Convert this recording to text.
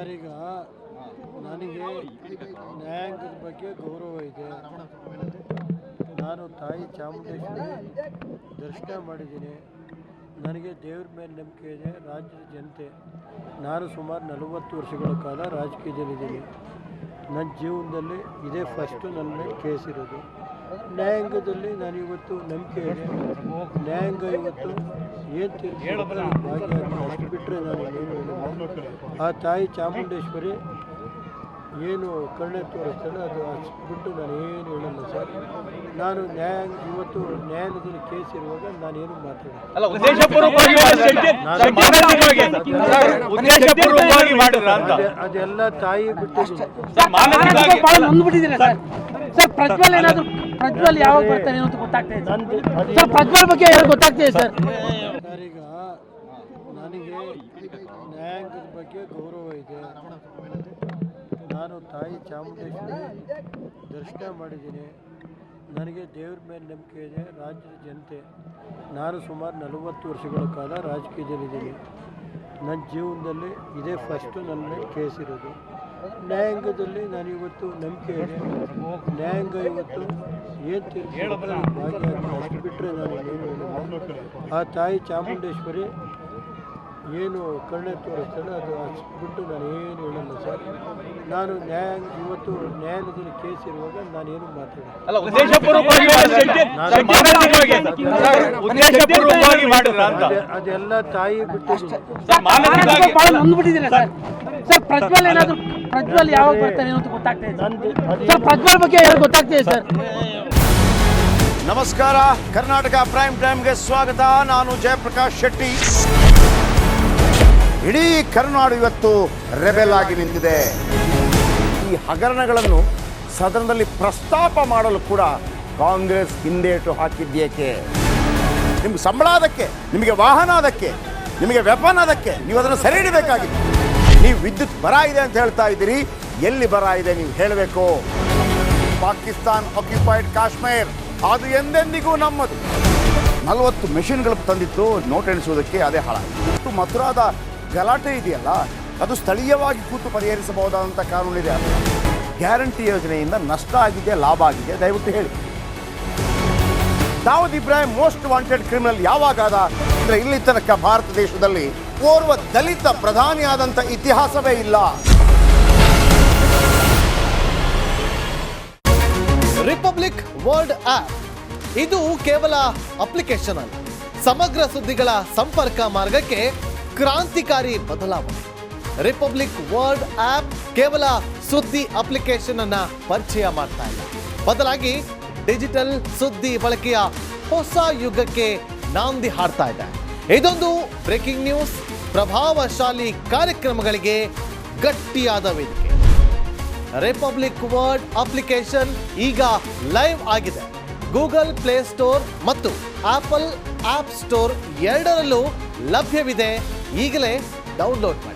Sir, ಈಗ ನನಗೆ ನ್ಯಾಯಾಂಗದ ಬಗ್ಗೆ ಗೌರವ ಇದೆ. ನಾನು ತಾಯಿ ಚಾಮುಂಡೇಶ್ವರಿ ದರ್ಶನ ಮಾಡಿದ್ದೀನಿ. ನನಗೆ ದೇವ್ರ ಮೇಲೆ ನಂಬಿಕೆ ಇದೆ. ರಾಜ್ಯದ ಜನತೆ, ನಾನು ಸುಮಾರು 40 ವರ್ಷಗಳ ಕಾಲ ರಾಜಕೀಯದಲ್ಲಿದ್ದೀನಿ. ನನ್ನ ಜೀವನದಲ್ಲಿ ಇದೇ ಫಸ್ಟು ನನ್ನ ಮೇಲೆ ಕೇಸ್ ಇರೋದು. ನ್ಯಾಯಾಂಗದಲ್ಲಿ ನಾನು ಇವತ್ತು ನಂಬಿಕೆ ಇದೆ. ನ್ಯಾಯಾಂಗ ಇವತ್ತು ಏನು ತೀರ್ಪು ಅಷ್ಟು ಬಿಟ್ಟರೆ ನಾನು ಆ ತಾಯಿ ಚಾಮುಂಡೇಶ್ವರಿ ಏನು ಕರುಣೆ ತೋರಿಸ್ತಾಳೆ ಅದು ಅಷ್ಟು ಬಿಟ್ಟು ನಾನು ಏನು ಹೇಳಲ್ಲ ಸರ್. ನಾನು ಇವತ್ತು ನ್ಯಾಯಾಲಯದಲ್ಲಿ ಕೇಸ್ ಇರುವಾಗ ನಾನೇನು ಮಾತಾಡಲ್ಲ. ಅದೆಲ್ಲ ತಾಯಿ ಬಿಟ್ಟು ಪ್ರಜ್ವಲ್ ಏನಾದ್ರು ಪ್ರಜ್ವಲ್ ಯಾವಾಗ ಬರ್ತಾನೆ ಅಂತ ಗೊತ್ತಾಗ್ತಾ ಇದೆ ಸರ್. ಪ್ರಜ್ವಲ್ ಬಗ್ಗೆ ಗೊತ್ತಾಗ್ತಿದೆ ಸರ್. ಈಗ ನನಗೆ ನ್ಯಾಯಾಂಗದ ಬಗ್ಗೆ ಗೌರವ ಇದೆ. ನಾನು ತಾಯಿ ಚಾಮುಂಡೇಶ್ವರಿ ದರ್ಶನ ಮಾಡಿದ್ದೀನಿ. ನನಗೆ ದೇವ್ರ ಮೇಲೆ ನಂಬಿಕೆ ಇದೆ. ರಾಜ್ಯದ ಜನತೆ, ನಾನು ಸುಮಾರು 40 ವರ್ಷಗಳ ಕಾಲ ರಾಜಕೀಯದಲ್ಲಿದ್ದೀನಿ. ನನ್ನ ಜೀವನದಲ್ಲಿ ಇದೇ ಫಸ್ಟು ನನ್ನ ಮೇಲೆ ಕೇಸ್ ಇರೋದು. ನ್ಯಾಯಾಂಗದಲ್ಲಿ ನಾನು ಇವತ್ತು ನಂಬಿಕೆ ಇದೆ. ನ್ಯಾಯಾಂಗ ಇವತ್ತು ಏನು ತೀರ್ಪು ಅಷ್ಟು ಬಿಟ್ಟರೆ ನಾನು ಏನು ಹೇಳಲ್ಲ. ಆ ತಾಯಿ ಚಾಮುಂಡೇಶ್ವರಿ ಏನು ಕರುಣೆ ತೋರಿಸ್ತಾಳೆ ಅದು ಅಷ್ಟು ಬಿಟ್ಟು ನಾನು ಏನು ಹೇಳಲ್ಲ ಸರ್. ನಾನು ಇವತ್ತು ನ್ಯಾಯಾಲಯದಲ್ಲಿ ಕೇಸ್ ಇರುವಾಗ ನಾನೇನು ಮಾತಾಡಲ್ಲ. ಅದೆಲ್ಲ ತಾಯಿ ಬಿಟ್ಟು ಸರ್. ಪ್ರಜ್ವಲ್ ಏನಾದ್ರು ಪ್ರಜ್ವಲ್ ಯಾವಾಗ ಬರ್ತಾನೆ ಅಂತ ಗೊತ್ತಾಗ್ತಾ ಇದೆ ಸರ್. ಪ್ರಜ್ವಲ್ ಬಗ್ಗೆ ಗೊತ್ತಾಗ್ತಿದೆ ಸರ್. ನಮಸ್ಕಾರ, ಕರ್ನಾಟಕ ಪ್ರೈಮ್ ಟೈಮ್ಗೆ ಸ್ವಾಗತ. ನಾನು ಜಯಪ್ರಕಾಶ್ ಶೆಟ್ಟಿ. ಇಡೀ ಕರುನಾಡು ಇವತ್ತು ರೆಬೆಲ್ ಆಗಿ ನಿಂತಿದೆ. ಈ ಹಗರಣಗಳನ್ನು ಸದನದಲ್ಲಿ ಪ್ರಸ್ತಾಪ ಮಾಡಲು ಕೂಡ ಕಾಂಗ್ರೆಸ್ ಹಿಂದೇಟು ಹಾಕಿದ್ದೇಕೆ? ನಿಮ್ಗೆ ಸಂಬಳ ಅದಕ್ಕೆ, ನಿಮಗೆ ವಾಹನ ಅದಕ್ಕೆ, ನಿಮಗೆ ವೆಪನ್ ಅದಕ್ಕೆ, ನೀವು ಅದನ್ನು ಸೆರೆ ಹಿಡಿಬೇಕಾಗಿದೆ. ನೀವು ವಿದ್ಯುತ್ ಬರ ಇದೆ ಅಂತ ಹೇಳ್ತಾ ಇದ್ದೀರಿ. ಎಲ್ಲಿ ಬರ ಇದೆ ನೀವು ಹೇಳಬೇಕು. ಪಾಕಿಸ್ತಾನ್ ಆಕ್ಯುಪೈಡ್ ಕಾಶ್ಮೀರ್ ಅದು ಎಂದೆಂದಿಗೂ ನಮ್ಮದು. 40 ಮೆಷಿನ್ಗಳು ತಂದಿತ್ತು ನೋಟ್ ಎಣಿಸುವುದಕ್ಕೆ, ಅದೇ ಹಾಳಾಯಿತು. ಮಥುರಾದ ಗಲಾಟೆ ಇದೆಯಲ್ಲ, ಅದು ಸ್ಥಳೀಯವಾಗಿ ಕೂತು ಪರಿಹರಿಸಬಹುದಾದಂಥ ಕಾನೂನಿದೆ. ಗ್ಯಾರಂಟಿ ಯೋಜನೆಯಿಂದ ನಷ್ಟ ಆಗಿದೆ, ಲಾಭ ಆಗಿದೆ, ದಯವಿಟ್ಟು ಹೇಳಿ. Dawood Ibrahim most wanted criminal ಯಾವಾಗಾದ ಅಂದರೆ ಇಲ್ಲಿ ತನಕ ಭಾರತ ದೇಶದಲ್ಲಿ ಓರ್ವ ದಲಿತ ಪ್ರಧಾನಿಯಾದಂಥ ಇತಿಹಾಸವೇ ಇಲ್ಲ. ರಿಪಬ್ಲಿಕ್ ವರ್ಲ್ಡ್ ಆಪ್ ಇದು ಕೇವಲ ಅಪ್ಲಿಕೇಶನ್ ಅಲ್ಲ, ಸಮಗ್ರ ಸುದ್ದಿಗಳ ಸಂಪರ್ಕ ಮಾರ್ಗಕ್ಕೆ ಕ್ರಾಂತಿಕಾರಿ ಬದಲಾವಣೆ. ರಿಪಬ್ಲಿಕ್ ವರ್ಲ್ಡ್ ಆಪ್ ಕೇವಲ ಸುದ್ದಿ ಅಪ್ಲಿಕೇಶನ್ ಅನ್ನ ಪರಿಚಯ ಮಾಡ್ತಾ ಇಲ್ಲ, ಬದಲಾಗಿ ಡಿಜಿಟಲ್ ಸುದ್ದಿ ಬಳಕೆಯ ಹೊಸ ಯುಗಕ್ಕೆ ನಾಂದಿ ಹಾಡ್ತಾ ಇದೆ. ಇದೊಂದು ಬ್ರೇಕಿಂಗ್ ನ್ಯೂಸ್, ಪ್ರಭಾವಶಾಲಿ ಕಾರ್ಯಕ್ರಮಗಳಿಗೆ ಗಟ್ಟಿಯಾದ ವೇದಿಕೆ. ರಿಪಬ್ಲಿಕ್ ವರ್ಲ್ಡ್ ಅಪ್ಲಿಕೇಶನ್ ಈಗ ಲೈವ್ ಆಗಿದೆ. ಗೂಗಲ್ ಪ್ಲೇ ಸ್ಟೋರ್ ಮತ್ತು ಆಪಲ್ ಆಪ್ ಸ್ಟೋರ್ ಎರಡರಲ್ಲೂ ಲಭ್ಯವಿದೆ. ಈಗಲೇ ಡೌನ್ಲೋಡ್ ಮಾಡಿ.